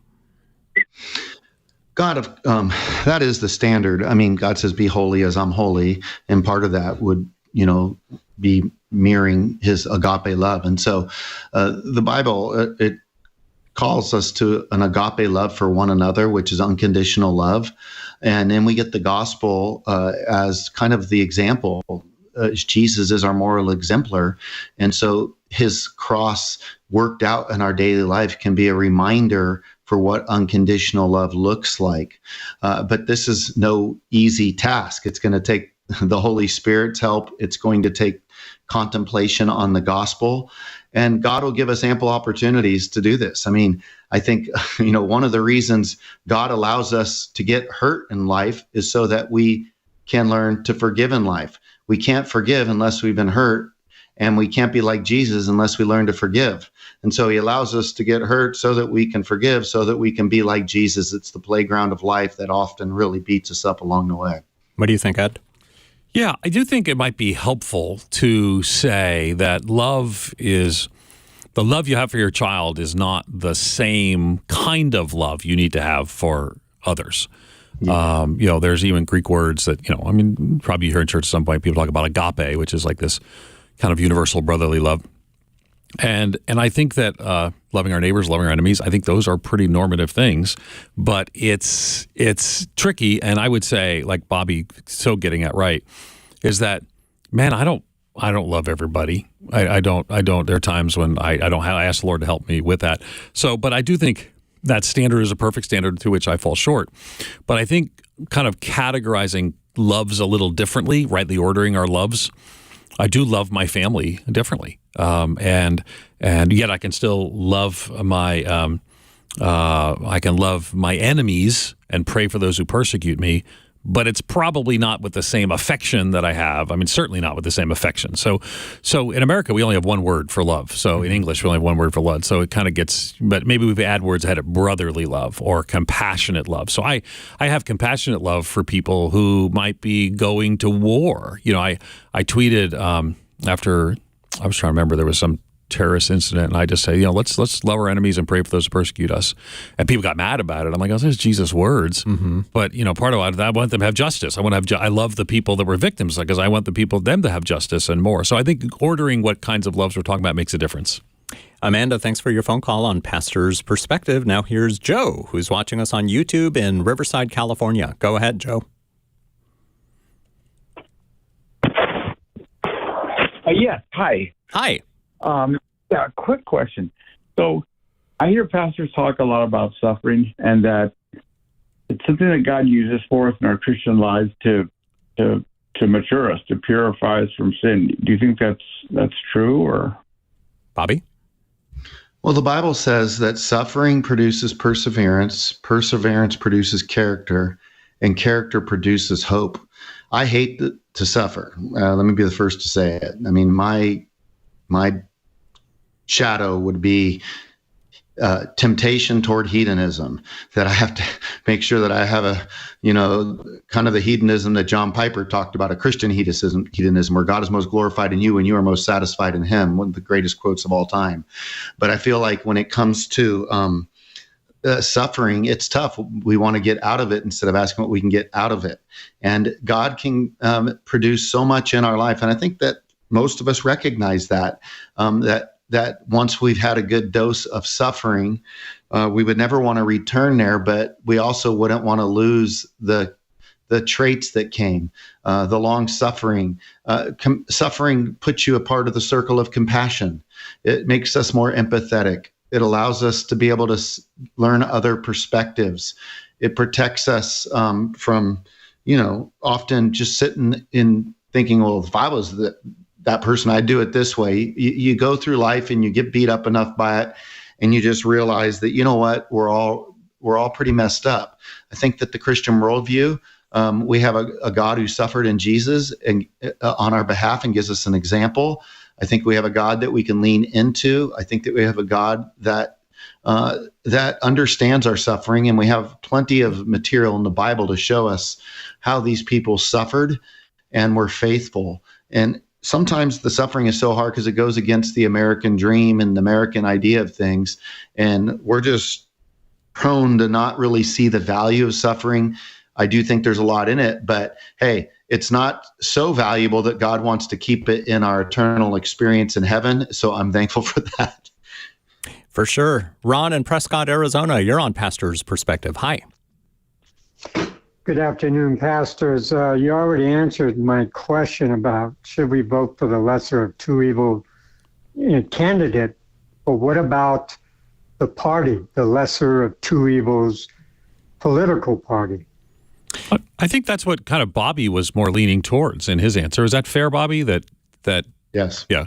[SPEAKER 4] God, that is the standard. I mean, God says, be holy as I'm holy. And part of that would, be mirroring his agape love. And so the Bible, it calls us to an agape love for one another, which is unconditional love. And then we get the gospel as kind of the example. Jesus is our moral exemplar. And so his cross worked out in our daily life can be a reminder for what unconditional love looks like. But this is no easy task. It's going to take the Holy Spirit's help. It's going to take contemplation on the gospel. And God will give us ample opportunities to do this. I mean, I think, one of the reasons God allows us to get hurt in life is so that we can learn to forgive in life. We can't forgive unless we've been hurt, and we can't be like Jesus unless we learn to forgive. And so he allows us to get hurt so that we can forgive, so that we can be like Jesus. It's the playground of life that often really beats us up along the way.
[SPEAKER 1] What do you think, Ed?
[SPEAKER 3] Yeah, I do think it might be helpful to say that the love you have for your child is not the same kind of love you need to have for others. Yeah. There's even Greek words that, probably you hear in church at some point, people talk about agape, which is like this kind of universal brotherly love. And I think that loving our neighbors, loving our enemies, I think those are pretty normative things, but it's tricky. And I would say, like Bobby so getting at right, is that, man, I don't love everybody. I don't. There are times when I ask the Lord to help me with that. So, but I do think that standard is a perfect standard to which I fall short. But I think kind of categorizing loves a little differently, rightly ordering our loves. I do love my family differently, and yet I can still love my I can love my enemies and pray for those who persecute me, but it's probably not with the same affection that I have. I mean, certainly not with the same affection. So in America, we only have one word for love. So in English, we only have one word for love. So it kind of gets, but maybe we add words ahead of brotherly love or compassionate love. So I have compassionate love for people who might be going to war. You know, I tweeted after, I was trying to remember, there was some terrorist incident, and I just say, let's love our enemies and pray for those who persecute us. And people got mad about it. I'm like, oh, there's Jesus' words. But part of it, I want them to have justice. I love the people that were victims because I want them to have justice and more. So I think ordering what kinds of loves we're talking about makes a difference.
[SPEAKER 1] Amanda, thanks for your phone call on Pastor's Perspective. Now here's Joe, who's watching us on YouTube in Riverside, California. Go ahead, Joe.
[SPEAKER 8] Yes. Hi.
[SPEAKER 1] Hi.
[SPEAKER 8] Quick question. So I hear pastors talk a lot about suffering and that it's something that God uses for us in our Christian lives to mature us, to purify us from sin. Do you think that's true, or?
[SPEAKER 1] Bobby?
[SPEAKER 4] Well, the Bible says that suffering produces perseverance, perseverance produces character, and character produces hope. I hate to suffer. Let me be the first to say it. I mean, my shadow would be temptation toward hedonism, that I have to make sure that I have kind of the hedonism that John Piper talked about, a Christian hedonism, where God is most glorified in you and you are most satisfied in him, one of the greatest quotes of all time. But I feel like when it comes to suffering, it's tough. We want to get out of it instead of asking what we can get out of it. And God can produce so much in our life. And I think that most of us recognize that once we've had a good dose of suffering, we would never want to return there, but we also wouldn't want to lose the traits that came, the long suffering. Suffering puts you a part of the circle of compassion. It makes us more empathetic. It allows us to be able to learn other perspectives. It protects us from, often just sitting in thinking, well, if I was that person, I'd do it this way. You go through life and you get beat up enough by it, and you just realize that, you know what, we're all pretty messed up. I think that the Christian worldview, we have a God who suffered in Jesus and on our behalf and gives us an example. I think we have a God that we can lean into. I think that we have a God that understands our suffering, and we have plenty of material in the Bible to show us how these people suffered and were faithful. And sometimes the suffering is so hard because it goes against the American dream and the American idea of things. And we're just prone to not really see the value of suffering. I do think there's a lot in it, but hey, it's not so valuable that God wants to keep it in our eternal experience in heaven. So I'm thankful for that.
[SPEAKER 1] For sure. Ron in Prescott, Arizona, you're on Pastor's Perspective. Hi.
[SPEAKER 9] Good afternoon, pastors. You already answered my question about should we vote for the lesser of two evil candidate, but what about the party, the lesser of two evils political party?
[SPEAKER 3] I think that's what kind of Bobby was more leaning towards in his answer. Is that fair, Bobby? That
[SPEAKER 4] Yes.
[SPEAKER 3] Yeah.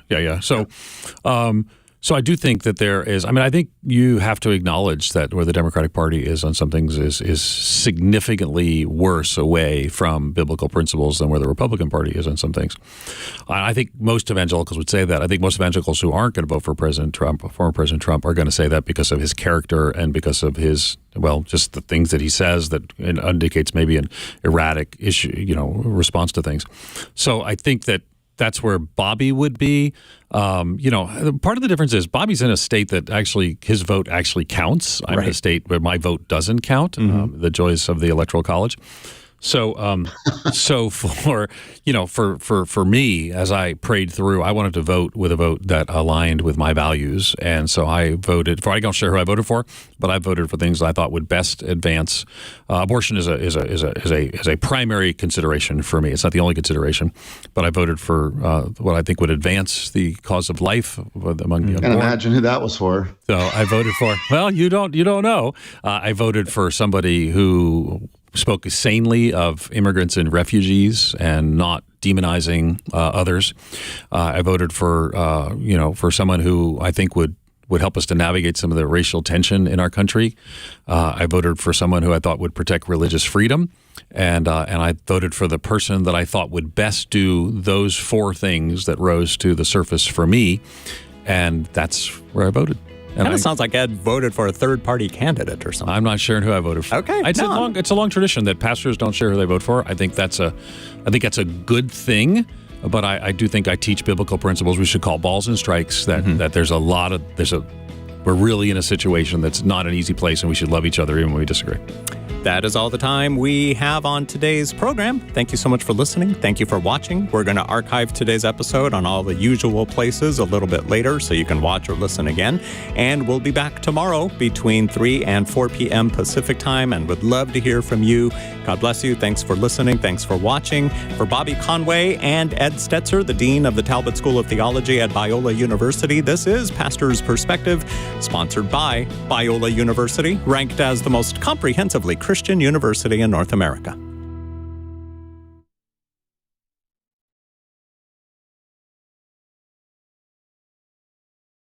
[SPEAKER 3] So I do think that there is, I think you have to acknowledge that where the Democratic Party is on some things is significantly worse away from biblical principles than where the Republican Party is on some things. I think most evangelicals would say that. I think most evangelicals who aren't going to vote for President Trump, former President Trump, are going to say that because of his character and because of his, just the things that he says that indicates maybe an erratic response to things. So I think that's where Bobby would be. Part of the difference is Bobby's in a state that actually his vote actually counts. I'm in a state where my vote doesn't count. The joys of the Electoral College. So, for me, as I prayed through, I wanted to vote with a vote that aligned with my values, and so I voted for. I don't share who I voted for, but I voted for things that I thought would best advance. Abortion is a primary consideration for me. It's not the only consideration, but I voted for what I think would advance the cause of life among the unborn.
[SPEAKER 4] And imagine who that was for.
[SPEAKER 3] So I voted for. Well, you don't know. I voted for somebody who spoke sanely of immigrants and refugees and not demonizing others. I voted for someone who I think would would help us to navigate some of the racial tension in our country. I voted for someone who I thought would protect religious freedom, and I voted for the person that I thought would best do those 4 things that rose to the surface for me, and that's where I voted. And
[SPEAKER 1] Kind of sounds like Ed voted for a third-party candidate or something.
[SPEAKER 3] I'm not sharing who I voted for.
[SPEAKER 1] Okay,
[SPEAKER 3] it's a long tradition that pastors don't share who they vote for. I think that's a good thing. But I do think I teach biblical principles. We should call balls and strikes. That we're really in a situation that's not an easy place, and we should love each other even when we disagree.
[SPEAKER 1] That is all the time we have on today's program. Thank you so much for listening. Thank you for watching. We're going to archive today's episode on all the usual places a little bit later so you can watch or listen again. And we'll be back tomorrow between 3 and 4 p.m. Pacific time, and would love to hear from you. God bless you. Thanks for listening. Thanks for watching. For Bobby Conway and Ed Stetzer, the Dean of the Talbot School of Theology at Biola University, this is Pastor's Perspective, sponsored by Biola University, ranked as the most comprehensively Christian university in North America.